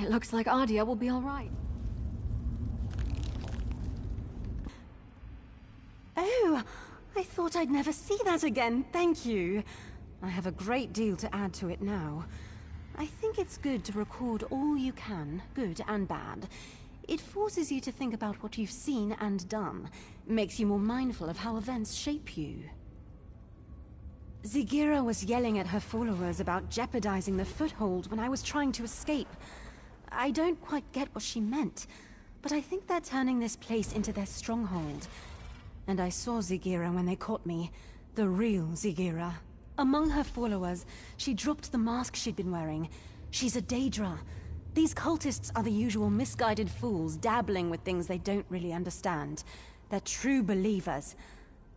It looks like Ardia will be all right. Oh, I thought I'd never see that again. Thank you. I have a great deal to add to it now. I think it's good to record all you can, good and bad. It forces you to think about what you've seen and done. Makes you more mindful of how events shape you. Zigira was yelling at her followers about jeopardizing the foothold when I was trying to escape. I don't quite get what she meant, but I think they're turning this place into their stronghold. And I saw Zigira when they caught me. The real Zigira. Among her followers, she dropped the mask she'd been wearing. She's a Daedra. These cultists are the usual misguided fools dabbling with things they don't really understand. They're true believers.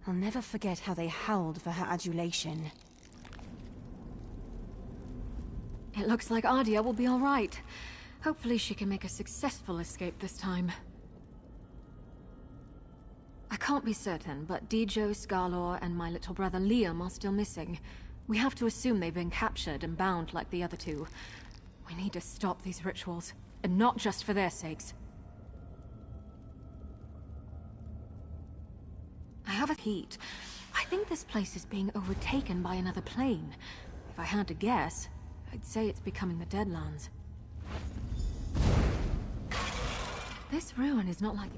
I'll never forget how they howled for her adulation. It looks like Ardia will be all right. Hopefully she can make a successful escape this time. I can't be certain, but Dijo, Skarlor, and my little brother Liam are still missing. We have to assume they've been captured and bound like the other two. We need to stop these rituals, and not just for their sakes. I have a heat. I think this place is being overtaken by another plane. If I had to guess, I'd say it's becoming the Deadlands. This ruin is not like...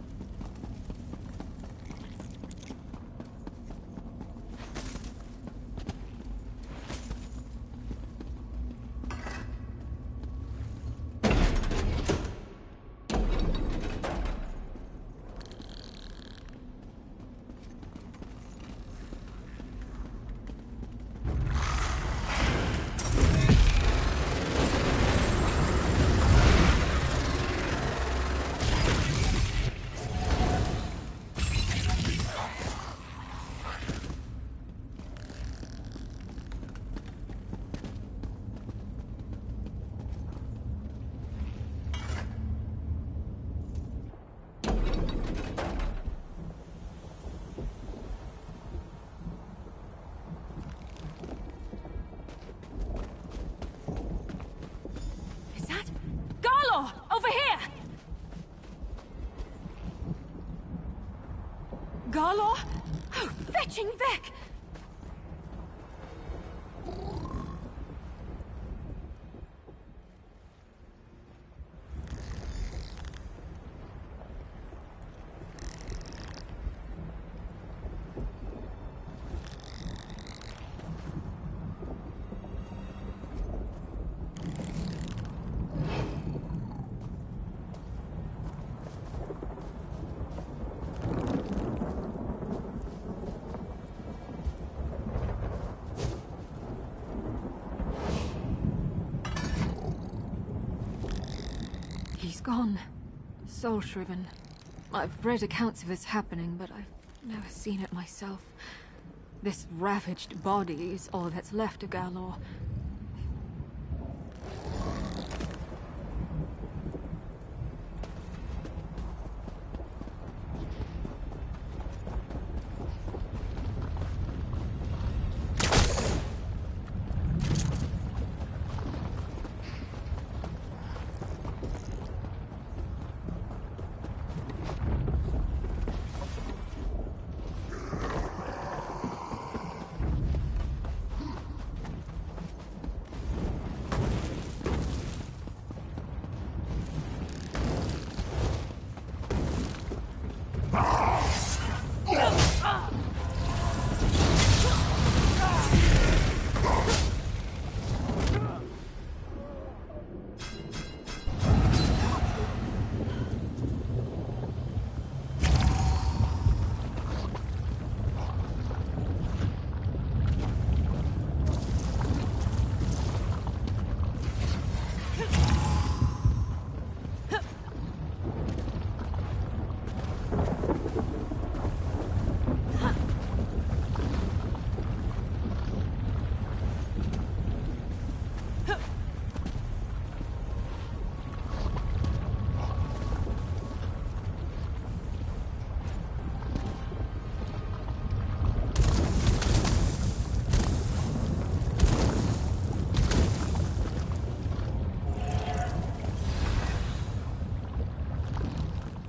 Over here! Garlor? Oh, fetching Vec! He's gone. Soul-shriven. I've read accounts of this happening, but I've never seen it myself. This ravaged body is all that's left of Galor.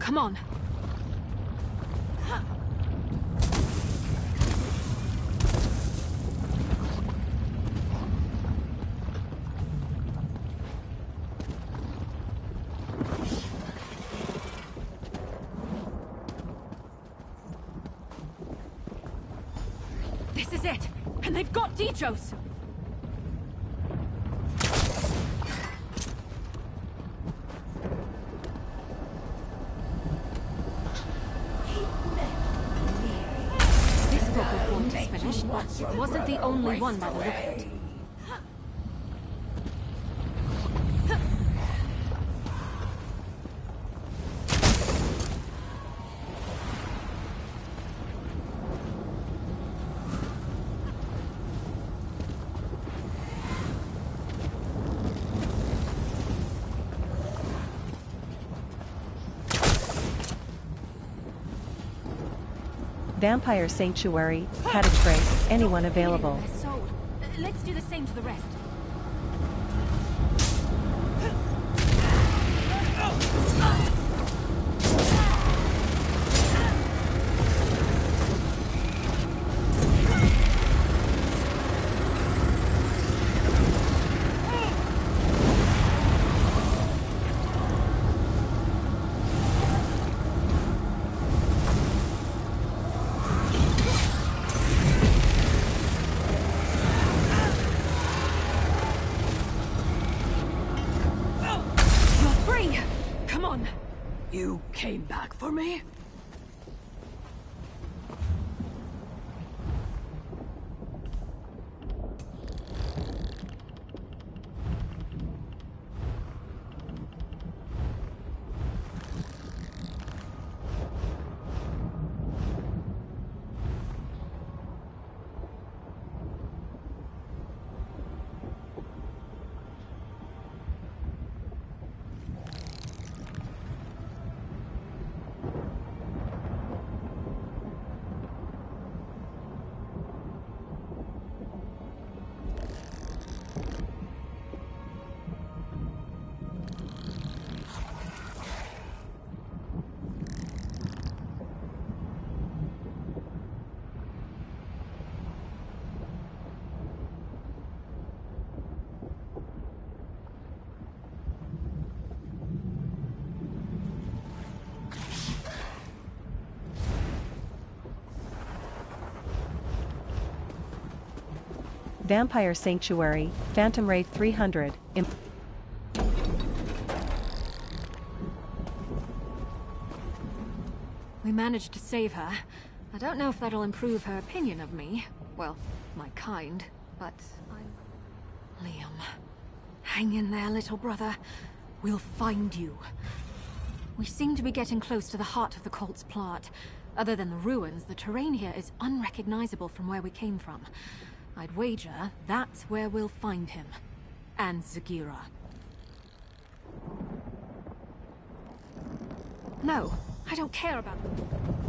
Come on. This is it! And they've got Dijos! This vocal point is finished, but it wasn't the only one by the look of it. Vampire Sanctuary, Paddock Trace, anyone available. So, let's do the same to the rest. You came back for me? Vampire Sanctuary, Phantom Wraith 300. We managed to save her. I don't know if that'll improve her opinion of me. Well, my kind, but I'm... Liam. Hang in there, little brother. We'll find you. We seem to be getting close to the heart of the cult's plot. Other than the ruins, the terrain here is unrecognizable from where we came from. I'd wager that's where we'll find him. And Zagira. No, I don't care about them.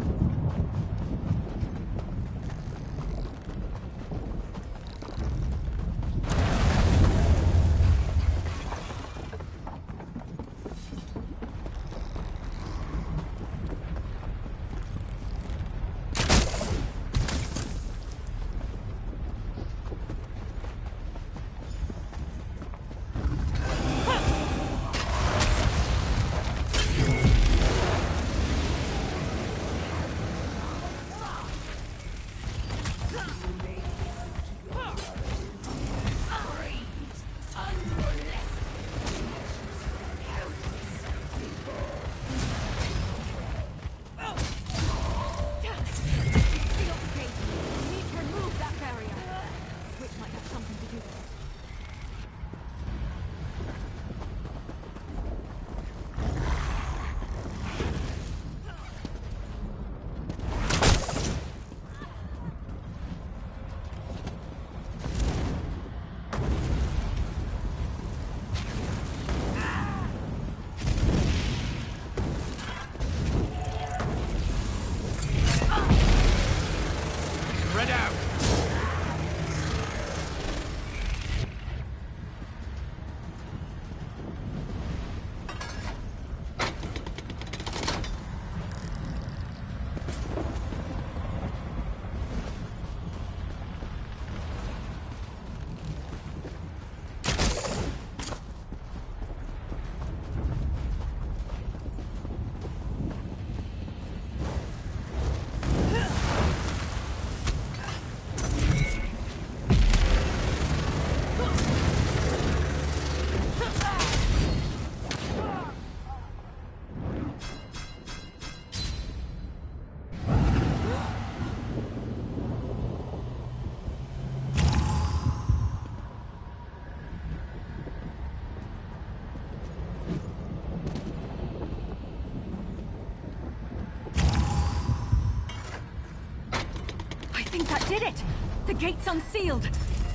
think that did it! The gate's unsealed!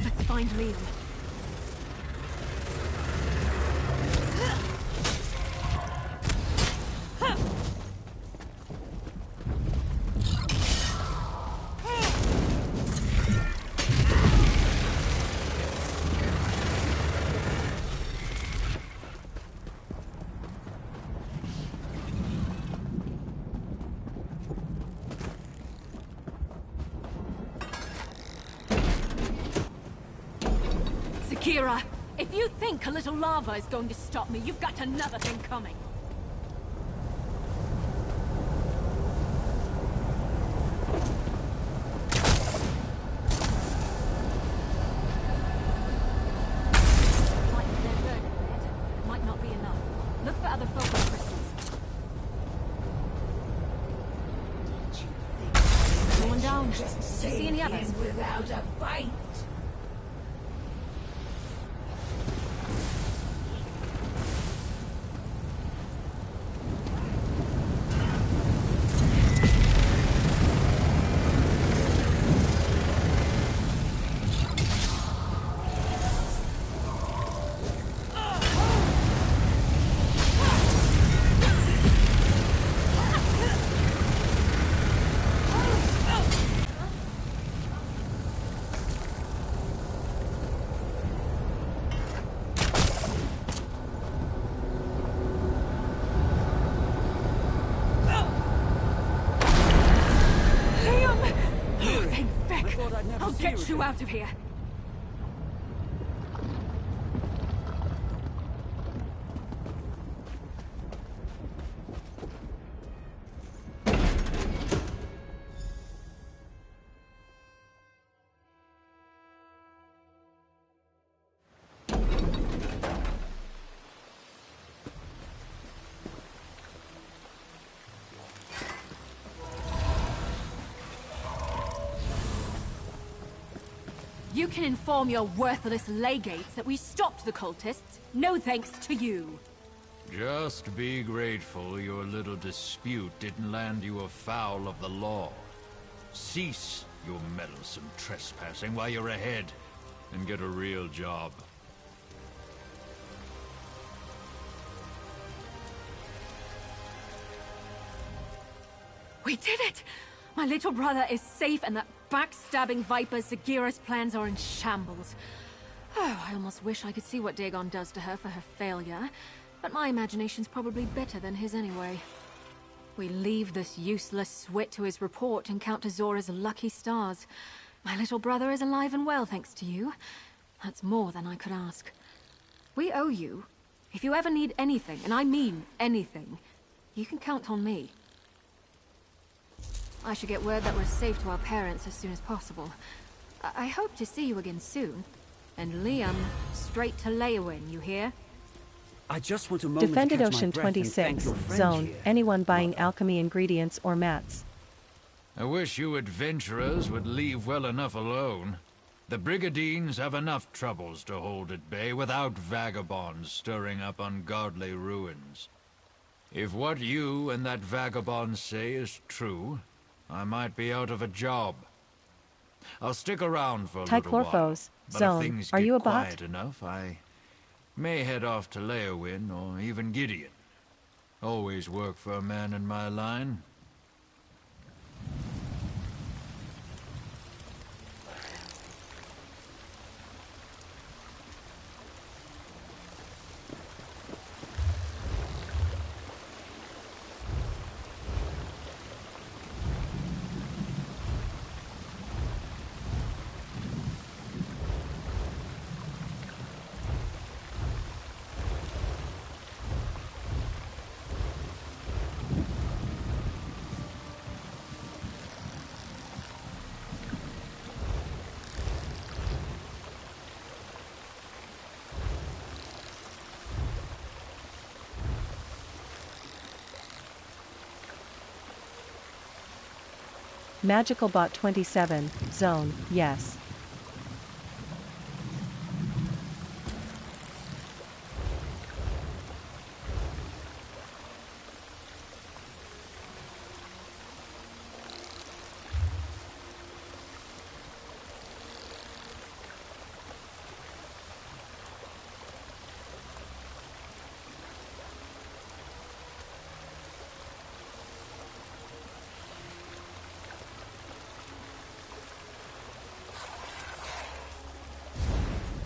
Let's find Liam. Kira, if you think a little lava is going to stop me, you've got another thing coming. Might be their burden bit. It might not be enough. Look for other focus crystals. Going down. Do you see any others? Without a fight. I'll get you out of here! You can inform your worthless legates that we stopped the cultists, no thanks to you. Just be grateful your little dispute didn't land you afoul of the law. Cease your meddlesome trespassing while you're ahead, and get a real job. We did it! My little brother is safe and that backstabbing Viper Zagira's plans are in shambles. Oh, I almost wish I could see what Dagon does to her for her failure, but my imagination's probably better than his anyway. We leave this useless swit to his report and count to Zora's lucky stars. My little brother is alive and well, thanks to you. That's more than I could ask. We owe you. If you ever need anything, and I mean anything, you can count on me. I should get word that we're safe to our parents as soon as possible. I hope to see you again soon. And Liam, straight to Leowin, you hear? I just want a moment Defended to catch Ocean my breath and thank 26, your friend Zone, here. anyone buying Mother. alchemy ingredients or mats. I wish you adventurers would leave well enough alone. The Brigadines have enough troubles to hold at bay without vagabonds stirring up ungodly ruins. If what you and that vagabond say is true, I might be out of a job. I'll stick around for a little while. Tychlorphos, But Zone, if things are get you a bot? quiet enough, I may head off to Leowin or even Gideon. Always work for a man in my line. Magical Bot 27, Zone, yes.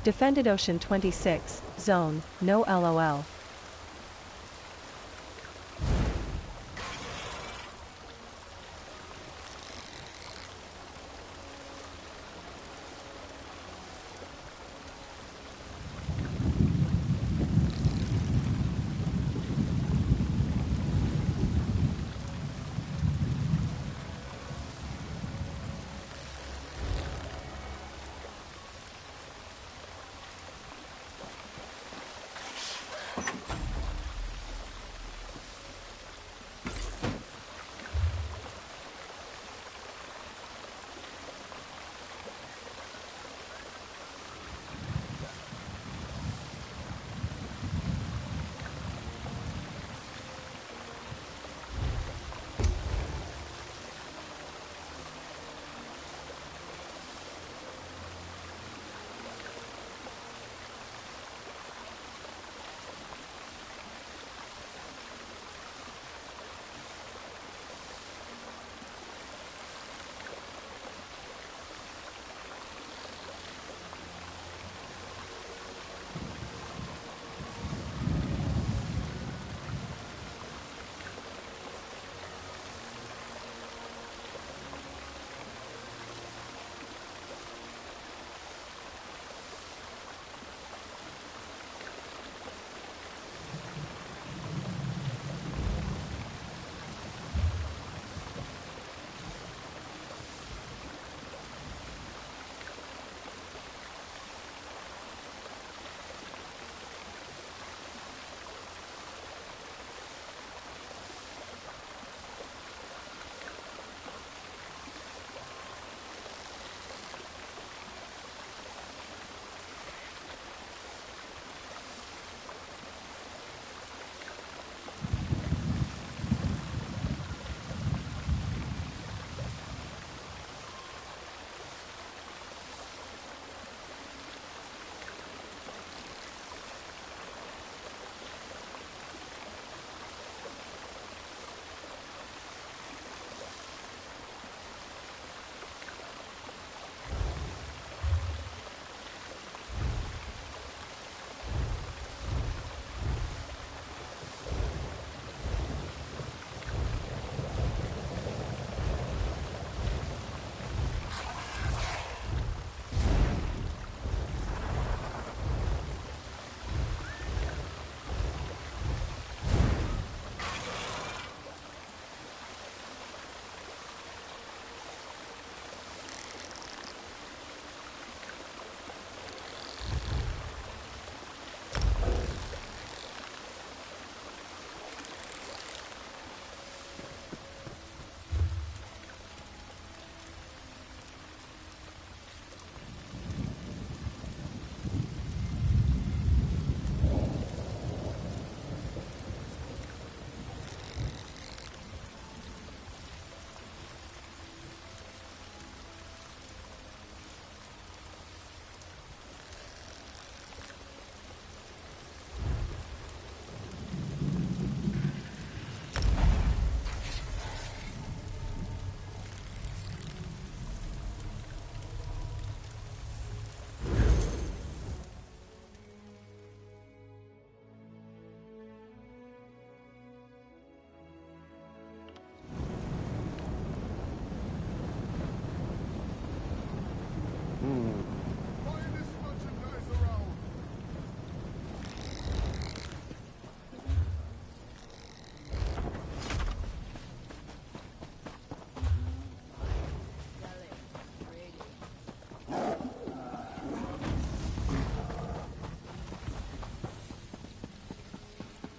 Defended Ocean 26, Zone, no LOL.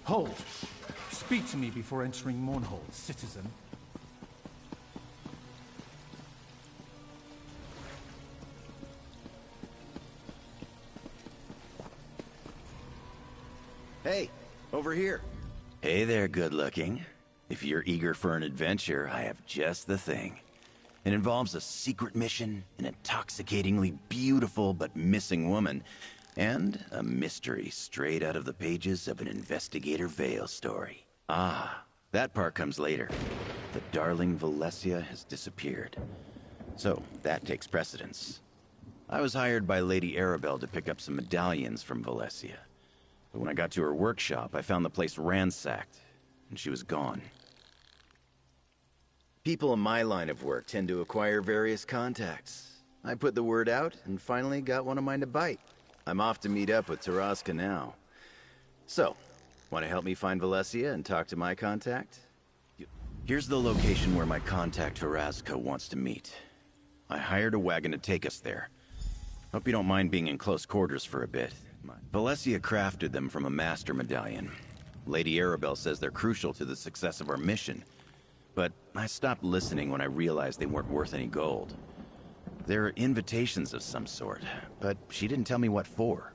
Hold! Speak to me before entering Mournhold, citizen. Hey, over here. Hey there, good looking. If you're eager for an adventure, I have just the thing. It involves a secret mission, an intoxicatingly beautiful but missing woman, and a mystery straight out of the pages of an Investigator Vale story. Ah, that part comes later. The darling Valencia has disappeared. So, that takes precedence. I was hired by Lady Arabelle to pick up some medallions from Valencia. But when I got to her workshop, I found the place ransacked, and she was gone. People in my line of work tend to acquire various contacts. I put the word out, and finally got one of mine to bite. I'm off to meet up with Taraska now. So, want to help me find Valencia and talk to my contact? Here's the location where my contact Taraska wants to meet. I hired a wagon to take us there. Hope you don't mind being in close quarters for a bit. Valencia crafted them from a master medallion. Lady Arabelle says they're crucial to the success of our mission. But I stopped listening when I realized they weren't worth any gold. They're invitations of some sort, but she didn't tell me what for.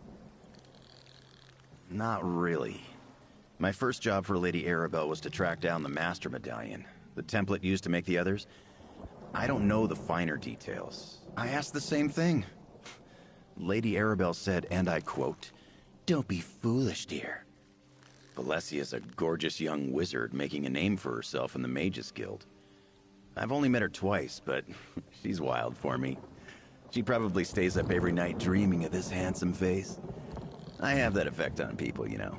Not really. My first job for Lady Arabelle was to track down the master medallion, the template used to make the others. I don't know the finer details. I asked the same thing. Lady Arabelle said, and I quote, "Don't be foolish, dear." Valesia's a gorgeous young wizard making a name for herself in the Mages Guild. I've only met her twice, but she's wild for me. She probably stays up every night dreaming of this handsome face. I have that effect on people, you know.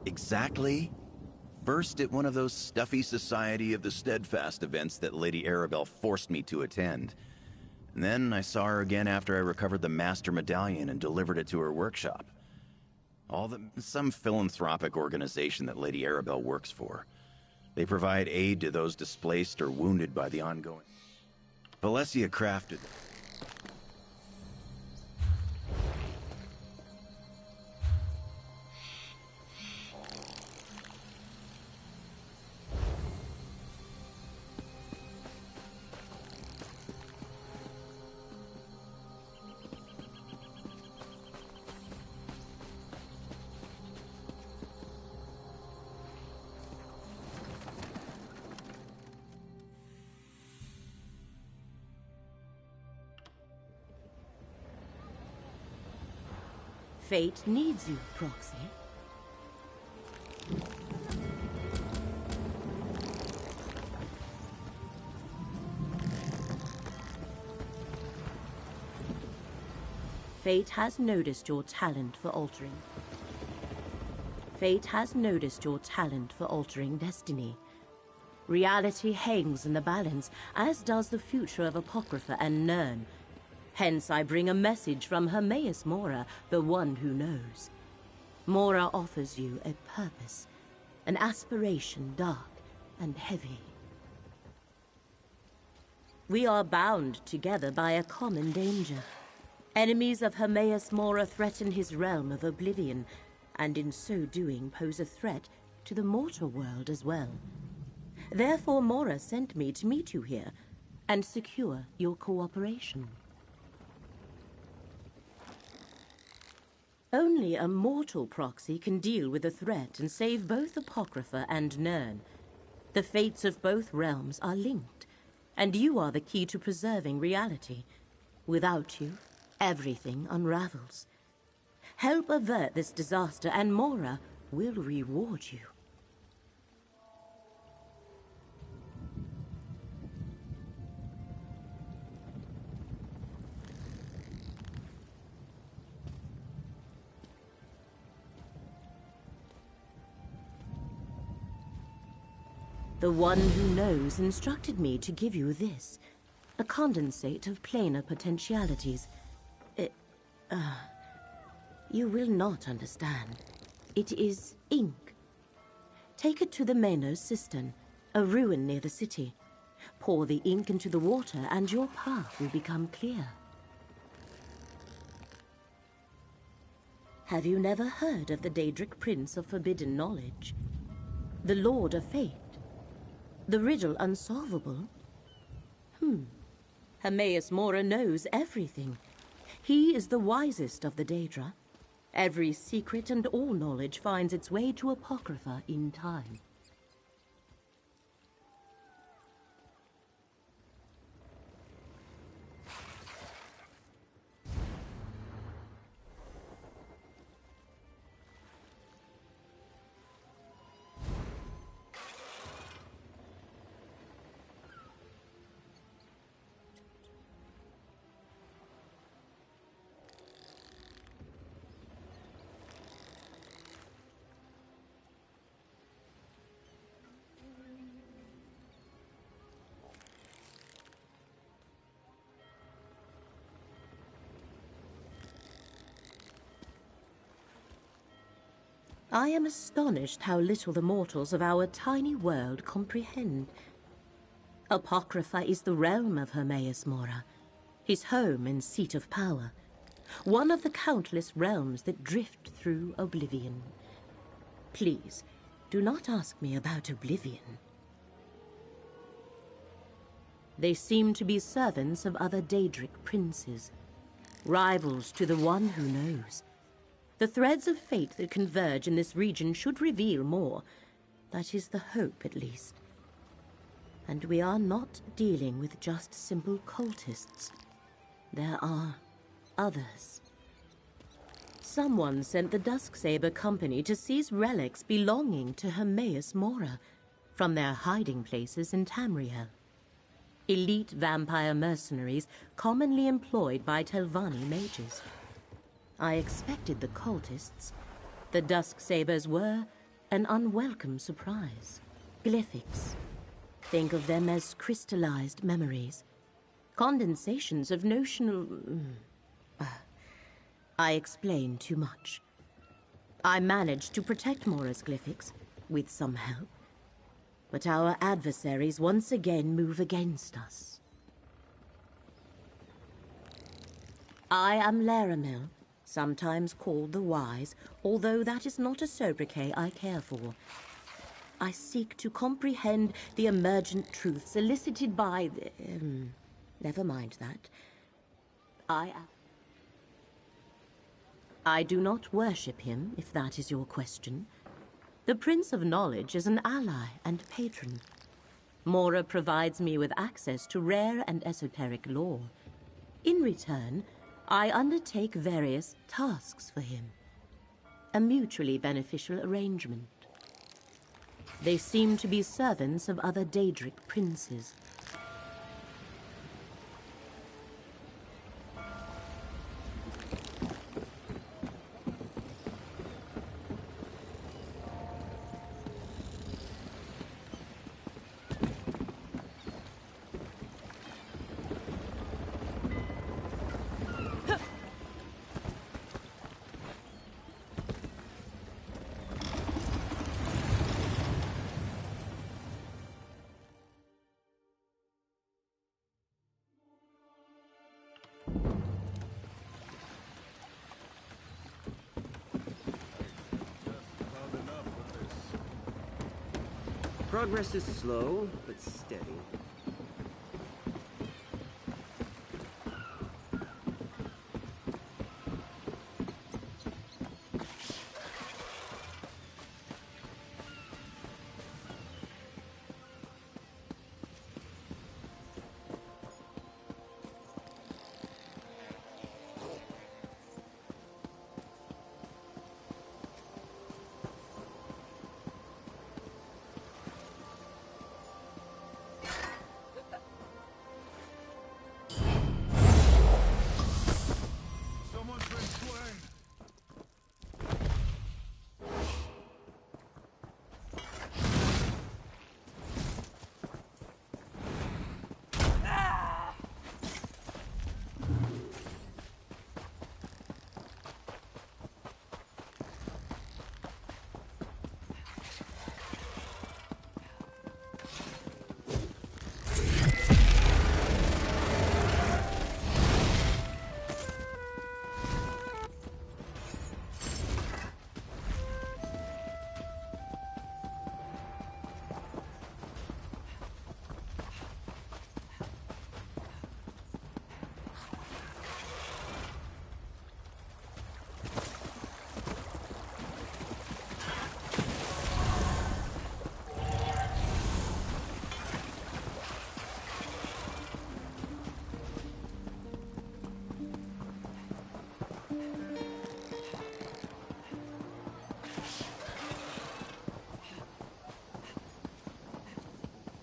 Exactly. First at one of those stuffy Society of the Steadfast events that Lady Arabelle forced me to attend. And then I saw her again after I recovered the Master Medallion and delivered it to her workshop. Some philanthropic organization that Lady Arabelle works for. They provide aid to those displaced or wounded by the ongoing... Valencia crafted... Fate needs you, Proxy. Fate has noticed your talent for altering. Fate has noticed your talent for altering destiny. Reality hangs in the balance, as does the future of Apocrypha and Nirn. Hence I bring a message from Hermaeus Mora, the one who knows. Mora offers you a purpose, an aspiration dark and heavy. We are bound together by a common danger. Enemies of Hermaeus Mora threaten his realm of oblivion, and in so doing pose a threat to the mortal world as well. Therefore Mora sent me to meet you here, and secure your cooperation. Only a mortal proxy can deal with the threat and save both Apocrypha and Nirn. The fates of both realms are linked, and you are the key to preserving reality. Without you, everything unravels. Help avert this disaster, and Mora will reward you. The one who knows instructed me to give you this, a condensate of planar potentialities. You will not understand. It is ink. Take it to the Manos cistern, a ruin near the city. Pour the ink into the water and your path will become clear. Have you never heard of the Daedric Prince of Forbidden Knowledge? The Lord of Fate? The riddle unsolvable? Hermaeus Mora knows everything. He is the wisest of the Daedra. Every secret and all knowledge finds its way to Apocrypha in time. I am astonished how little the mortals of our tiny world comprehend. Apocrypha is the realm of Hermaeus Mora, his home and seat of power, one of the countless realms that drift through oblivion. Please, do not ask me about oblivion. They seem to be servants of other Daedric princes, rivals to the one who knows. The threads of fate that converge in this region should reveal more. That is the hope, at least. And we are not dealing with just simple cultists. There are others. Someone sent the Dusksaber Company to seize relics belonging to Hermaeus Mora from their hiding places in Tamriel. Elite vampire mercenaries commonly employed by Telvanni mages. I expected the cultists. The Dusksabers were an unwelcome surprise. Glyphics. Think of them as crystallized memories. Condensations of notional... I explained too much. I managed to protect Mora's glyphics, with some help. But our adversaries once again move against us. I am Laramil, sometimes called the Wise, although that is not a sobriquet I care for. I seek to comprehend the emergent truths elicited by the... never mind that. I do not worship him, if that is your question. The Prince of Knowledge is an ally and patron. Mora provides me with access to rare and esoteric lore. In return, I undertake various tasks for him. A mutually beneficial arrangement. They seem to be servants of other Daedric princes. Progress is slow, but steady.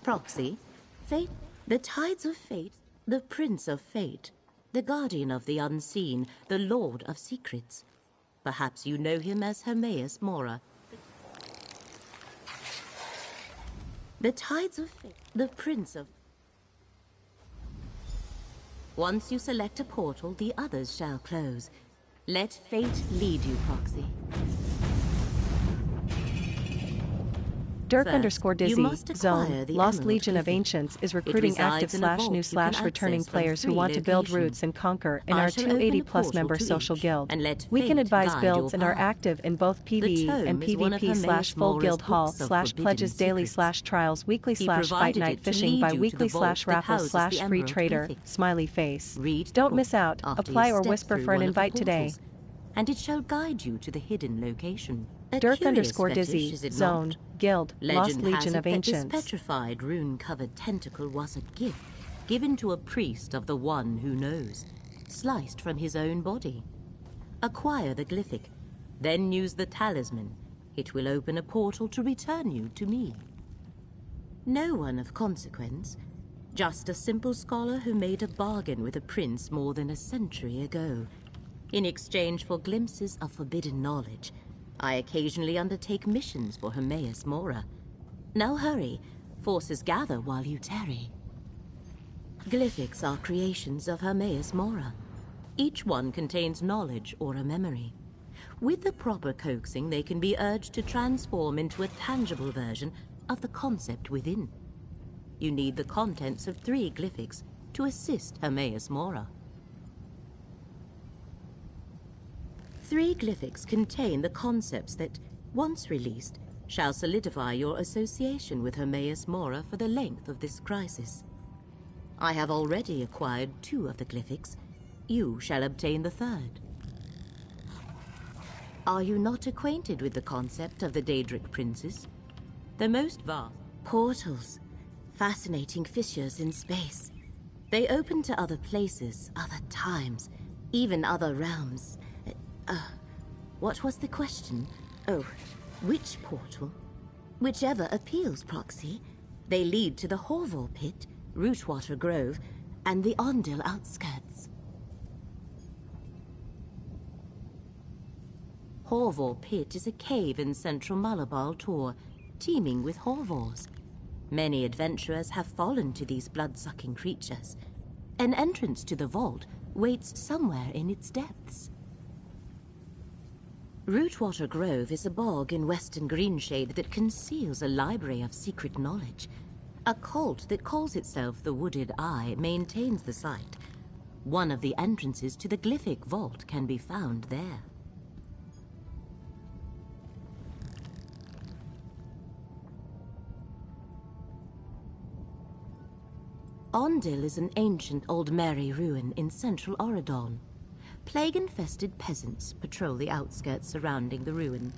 Proxy, Fate, the Tides of Fate, the Prince of Fate, the Guardian of the Unseen, the Lord of Secrets. Perhaps you know him as Hermaeus Mora. The Tides of Fate, the Prince of... Once you select a portal, the others shall close. Let fate lead you, Proxy. Dirk First, you _Dizzy, must acquire Zone, the Lost Emerald Legion of Glyphic. Ancients is It recruiting active resides in a vault /new you can / returning access from players who 3 want to build locations. roots and conquer in I our shall open a 280 plus portal member to social each, guild. and let We can fate advise guide builds your and are path. active in both PvE and tome is one of PvP Hermaeus / full Mora's guild hall books of / forbidden pledges daily secrets. / trials weekly / He fight provided night it to fishing lead by you to weekly the vault / that raffle houses the / free Emerald trader, Glyphic. smiley face. Read the Don't book miss out. after Apply you or step whisper through for an one of the invite today. portals, and it shall guide you to the hidden location. A Dirk curious _ fetish, Dizzy, is it Zone, not? Guild, Lost Legend Legion has of it that this Ancients. petrified, rune-covered tentacle was a gift given to a priest of the One Who Knows, sliced from his own body. Acquire the glyphic, then use the talisman. It will open a portal to return you to me. No one of consequence, just a simple scholar who made a bargain with a prince more than a century ago. In exchange for glimpses of forbidden knowledge, I occasionally undertake missions for Hermaeus Mora. Now hurry, forces gather while you tarry. Glyphics are creations of Hermaeus Mora. Each one contains knowledge or a memory. With the proper coaxing, they can be urged to transform into a tangible version of the concept within. You need the contents of 3 glyphics to assist Hermaeus Mora. 3 glyphics contain the concepts that, once released, shall solidify your association with Hermaeus Mora for the length of this crisis. I have already acquired 2 of the glyphics. You shall obtain the 3rd. Are you not acquainted with the concept of the Daedric Princes? The most vast portals, fascinating fissures in space. They open to other places, other times, even other realms. What was the question? Oh, which portal? Whichever appeals, Proxy. They lead to the Horvor Pit, Rootwater Grove, and the Ondil outskirts. Horvor Pit is a cave in central Malabal Tor, teeming with Horvors. Many adventurers have fallen to these blood-sucking creatures. An entrance to the vault waits somewhere in its depths. Rootwater Grove is a bog in western Greenshade that conceals a library of secret knowledge. A cult that calls itself the Wooded Eye maintains the site. One of the entrances to the Glyphic Vault can be found there. Ondil is an ancient Old Mary ruin in central Oradon. Plague-infested peasants patrol the outskirts surrounding the ruin.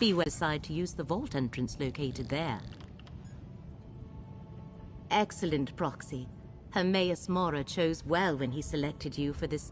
Beware decide to use the vault entrance located there. Excellent, Proxy. Hermaeus Mora chose well when he selected you for this